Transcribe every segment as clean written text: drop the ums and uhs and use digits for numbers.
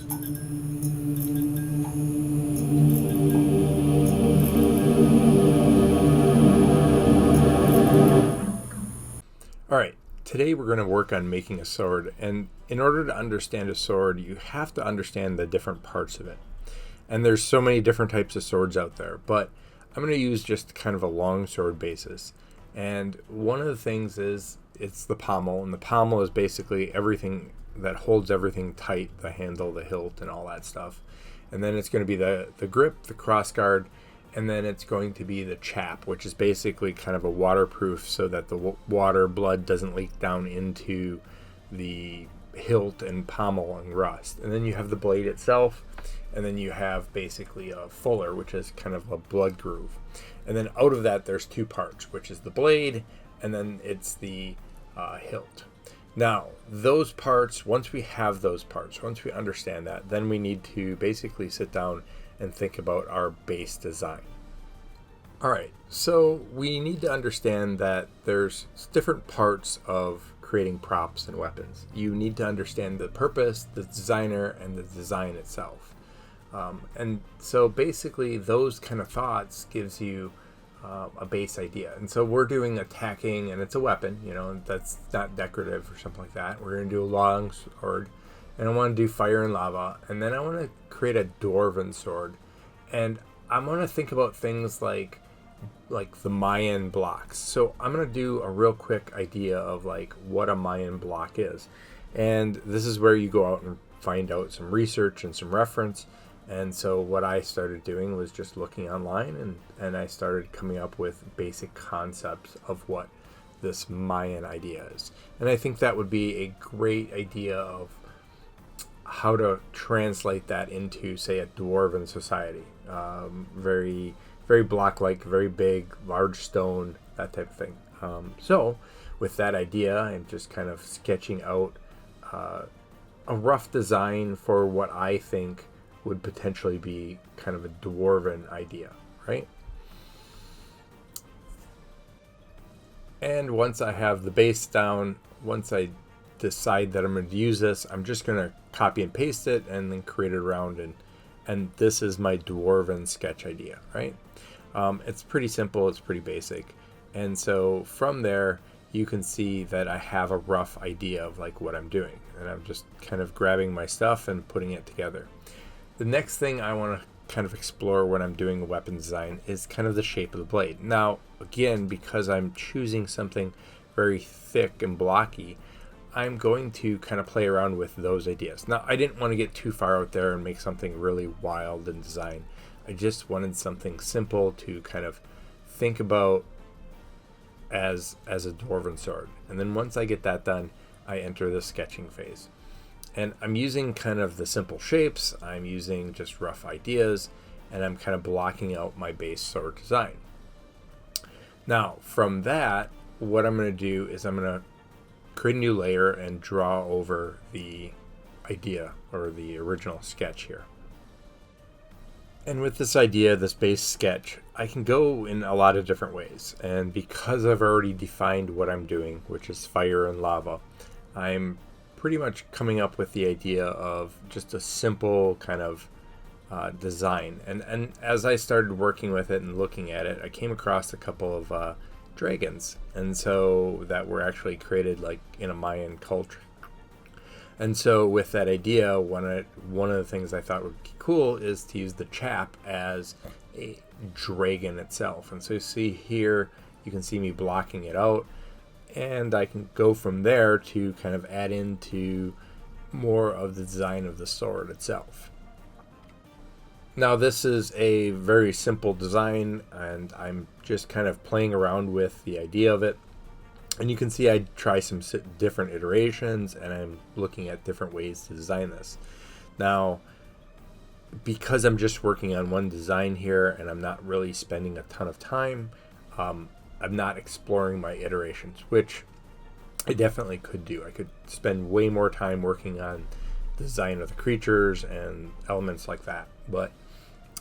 All right, today we're going to work on making a sword, and in order to understand a sword, you have to understand the different parts of it. And there's so many different types of swords out there, but I'm going to use just kind of a long sword basis. And one of the things is it's the pommel, and the pommel is basically everything that holds everything tight, the handle, the hilt, and all that stuff. And then it's going to be the grip, the crossguard, and then it's going to be the chap, which is basically kind of a waterproof so that the water blood doesn't leak down into the hilt and pommel and rust. And then you have the blade itself, and then you have basically a fuller, which is kind of a blood groove. And then out of that there's two parts, which is the blade, and then it's the hilt. Now those parts, once we have those parts, once we understand that, then we need to basically sit down and think about our base design. All right, so we need to understand that there's different parts of creating props and weapons. You need to understand the purpose, the designer, and the design itself. And so basically those kind of thoughts gives you a base idea. And so we're doing attacking, and it's a weapon, that's not decorative or something like that. We're going to do a long sword, and I want to do fire and lava, and then I want to create a dwarven sword. And I'm going to think about things like the Mayan blocks. So I'm going to do a real quick idea of what a Mayan block is. And this is where you go out and find out some research and some reference. And so what I started doing was just looking online, and I started coming up with basic concepts of what this Mayan idea is. And I think that would be a great idea of how to translate that into, say, a dwarven society. Very, very block-like, very big, large stone, that type of thing. So with that idea, I'm just kind of sketching out a rough design for what I think would potentially be kind of a dwarven idea, right? And once I have the base down, once I decide that I'm going to use this, I'm just going to copy and paste it and then create it around, and this is my dwarven sketch idea, right? It's pretty simple, it's pretty basic. And so from there, you can see that I have a rough idea of what I'm doing, and I'm just kind of grabbing my stuff and putting it together. The next thing I want to kind of explore when I'm doing a weapon design is kind of the shape of the blade. Now, again, because I'm choosing something very thick and blocky, I'm going to kind of play around with those ideas. Now, I didn't want to get too far out there and make something really wild in design. I just wanted something simple to kind of think about as a dwarven sword. And then once I get that done, I enter the sketching phase. And I'm using kind of the simple shapes, I'm using just rough ideas, and I'm kind of blocking out my base sword design. Now, from that, what I'm going to do is I'm going to create a new layer and draw over the idea or the original sketch here. And with this idea, this base sketch, I can go in a lot of different ways. And because I've already defined what I'm doing, which is fire and lava, I'm pretty much coming up with the idea of just a simple kind of design. And as I started working with it and looking at it, I came across a couple of dragons, and so that were actually created in a Mayan culture. And so with that idea, one of the things I thought would be cool is to use the chap as a dragon itself. And so you see here, you can see me blocking it out, and I can go from there to kind of add into more of the design of the sword itself. Now, this is a very simple design, and I'm just kind of playing around with the idea of it. And you can see I try some different iterations, and I'm looking at different ways to design this. Now, because I'm just working on one design here, and I'm not really spending a ton of time, I'm not exploring my iterations, which I definitely could do. I could spend way more time working on the design of the creatures and elements like that. But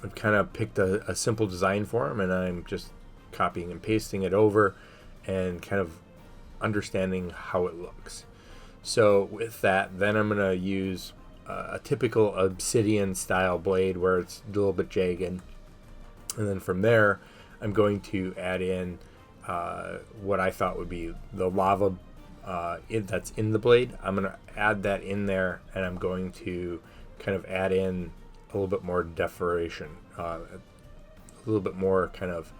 I've kind of picked a simple design for them, and I'm just copying and pasting it over and kind of understanding how it looks. So with that, then I'm going to use a typical obsidian style blade where it's a little bit jagged. And then from there, I'm going to add in what I thought would be the lava that's in the blade. I'm going to add that in there, and I'm going to kind of add in a little bit more decoration, a little bit more kind of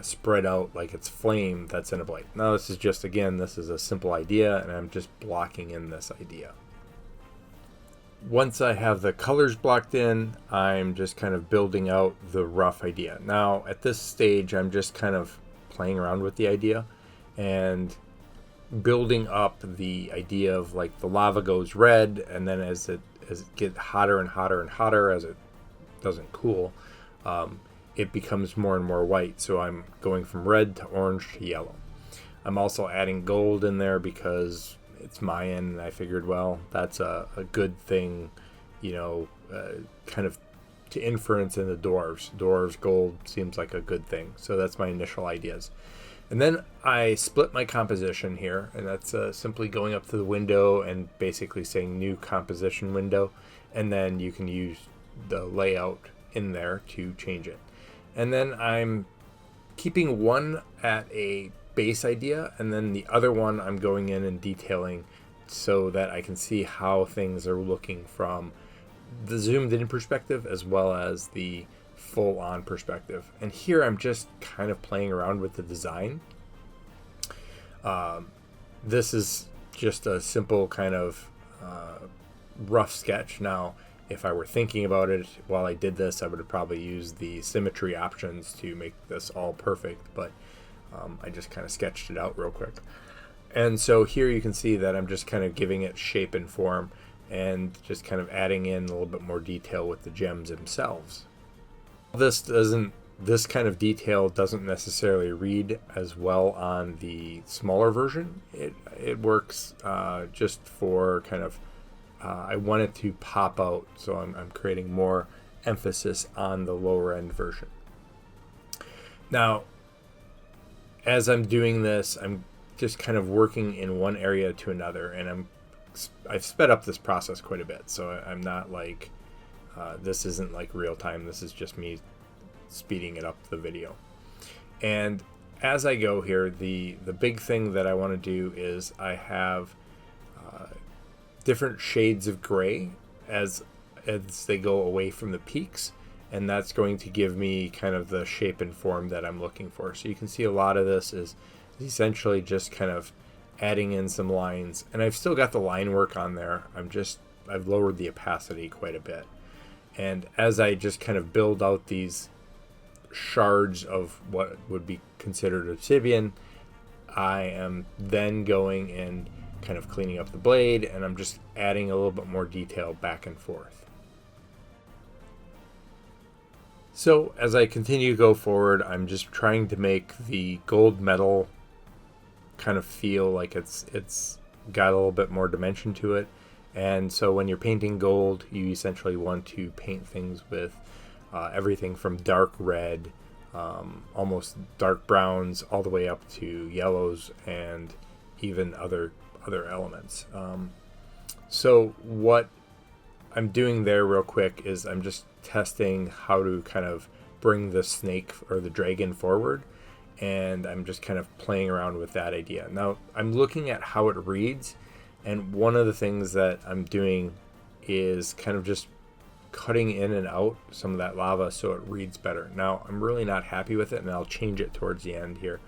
spread out like it's flame that's in a blade. Now this is just, again, this is a simple idea, and I'm just blocking in this idea. Once I have the colors blocked in, I'm just kind of building out the rough idea. Now at this stage, I'm just kind of playing around with the idea and building up the idea of like the lava goes red, and then as it gets hotter and hotter and hotter, as it doesn't cool, it becomes more and more white. So I'm going from red to orange to yellow. I'm also adding gold in there because it's Mayan, and I figured, well, that's a good thing, kind of to inference in the dwarves. Dwarves, gold seems like a good thing. So that's my initial ideas. And then I split my composition here, and that's simply going up to the window and basically saying new composition window. And then you can use the layout in there to change it. And then I'm keeping one at a base idea, and then the other one I'm going in and detailing so that I can see how things are looking from the zoomed in perspective as well as the full on perspective. And here I'm just kind of playing around with the design. This is just a simple kind of rough sketch. Now, if I were thinking about it while I did this, I would have probably used the symmetry options to make this all perfect, but I just kind of sketched it out real quick. And so here you can see that I'm just kind of giving it shape and form and just kind of adding in a little bit more detail with the gems themselves. This kind of detail doesn't necessarily read as well on the smaller version. It works just for kind of, I want it to pop out, so I'm creating more emphasis on the lower end version. Now, as I'm doing this, I'm just kind of working in one area to another, and I've sped up this process quite a bit, so I'm not like, this isn't like real time. This is just me speeding it up the video. And as I go here, the big thing that I want to do is I have different shades of gray as they go away from the peaks, and that's going to give me kind of the shape and form that I'm looking for. So you can see a lot of this is essentially just kind of adding in some lines, and I've still got the line work on there. I've lowered the opacity quite a bit, and as I just kind of build out these shards of what would be considered obsidian, I am then going and kind of cleaning up the blade, and I'm just adding a little bit more detail back and forth. So as I continue to go forward, I'm just trying to make the gold metal kind of feel like it's got a little bit more dimension to it. And so when you're painting gold, you essentially want to paint things with everything from dark red, almost dark browns, all the way up to yellows and even other elements. So what I'm doing there real quick is I'm just testing how to kind of bring the snake or the dragon forward, and I'm just kind of playing around with that idea. Now I'm looking at how it reads, and one of the things that I'm doing is kind of just cutting in and out some of that lava so it reads better. Now I'm really not happy with it, and I'll change it towards the end here.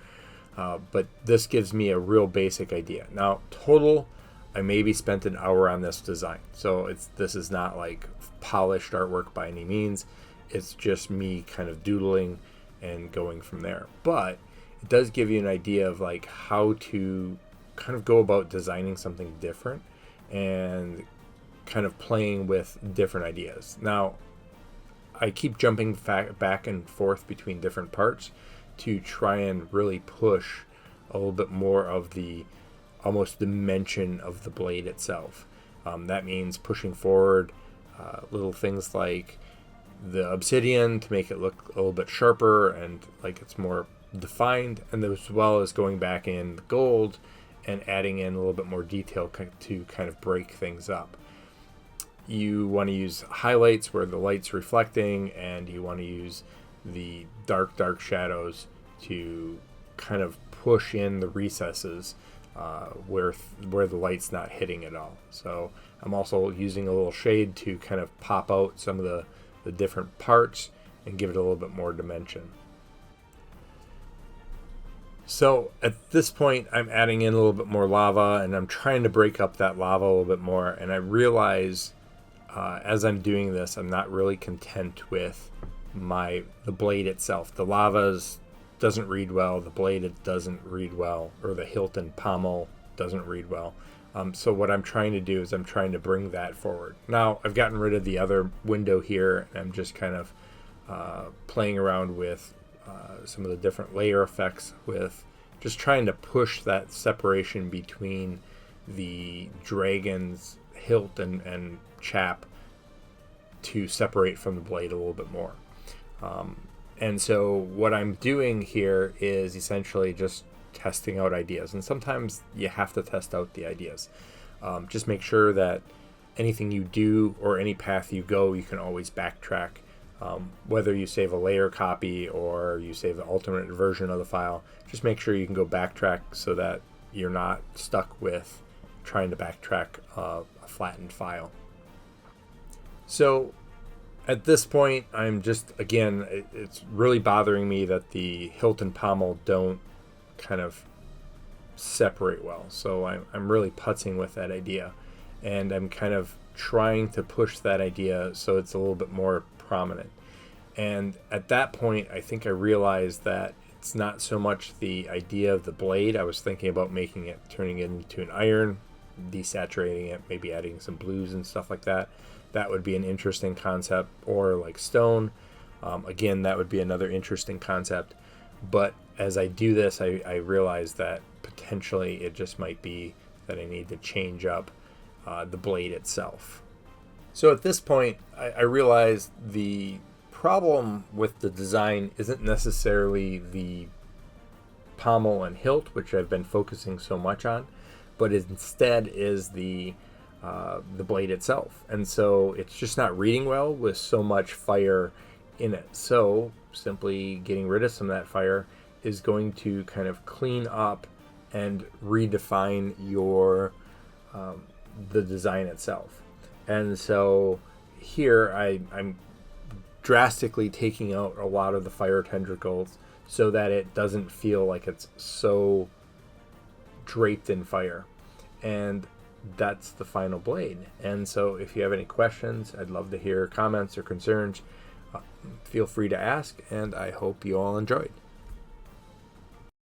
But this gives me a real basic idea. Now total, I maybe spent an hour on this design. So this is not like polished artwork by any means. It's just me kind of doodling and going from there. But it does give you an idea of like how to kind of go about designing something different and kind of playing with different ideas. Now, I keep jumping back and forth between different parts to try and really push a little bit more of the almost dimension of the blade itself. That means pushing forward little things like the obsidian to make it look a little bit sharper and like it's more defined, and as well as going back in the gold and adding in a little bit more detail to kind of break things up. you want to use highlights where the light's reflecting, and you want to use the dark shadows to kind of push in the recesses where the light's not hitting at all. So I'm also using a little shade to kind of pop out some of the different parts and give it a little bit more dimension. So at this point, I'm adding in a little bit more lava, and I'm trying to break up that lava a little bit more. And I realize as I'm doing this, I'm not really content with the blade itself. The lava doesn't read well. The blade, it doesn't read well, or the hilt and pommel doesn't read well. So what I'm trying to do is I'm trying to bring that forward. Now I've gotten rid of the other window here, and I'm just kind of playing around with some of the different layer effects, with just trying to push that separation between the dragon's hilt and chap to separate from the blade a little bit more. And so what I'm doing here is essentially just testing out ideas. And sometimes you have to test out the ideas. Just make sure that anything you do or any path you go, you can always backtrack. Whether you save a layer copy or you save the alternate version of the file, just make sure you can go backtrack so that you're not stuck with trying to backtrack a flattened file. So at this point, I'm just, again, it's really bothering me that the hilt and pommel don't kind of separate well. So I'm really putzing with that idea, and I'm kind of trying to push that idea so it's a little bit more prominent. And at that point, I think I realized that it's not so much the idea of the blade. I was thinking about turning it into an iron, desaturating it, maybe adding some blues and stuff like that. That would be an interesting concept. Or like stone. Again, that would be another interesting concept. But as I do this, I realize that potentially it just might be that I need to change up the blade itself. So at this point, I realized the problem with the design isn't necessarily the pommel and hilt, which I've been focusing so much on, but instead is the blade itself. And so it's just not reading well with so much fire in it. So simply getting rid of some of that fire is going to kind of clean up and redefine your the design itself. And so here I'm drastically taking out a lot of the fire tendrils so that it doesn't feel like it's so draped in fire. And that's the final blade. And so if you have any questions, I'd love to hear comments or concerns. Feel free to ask, and I hope you all enjoyed.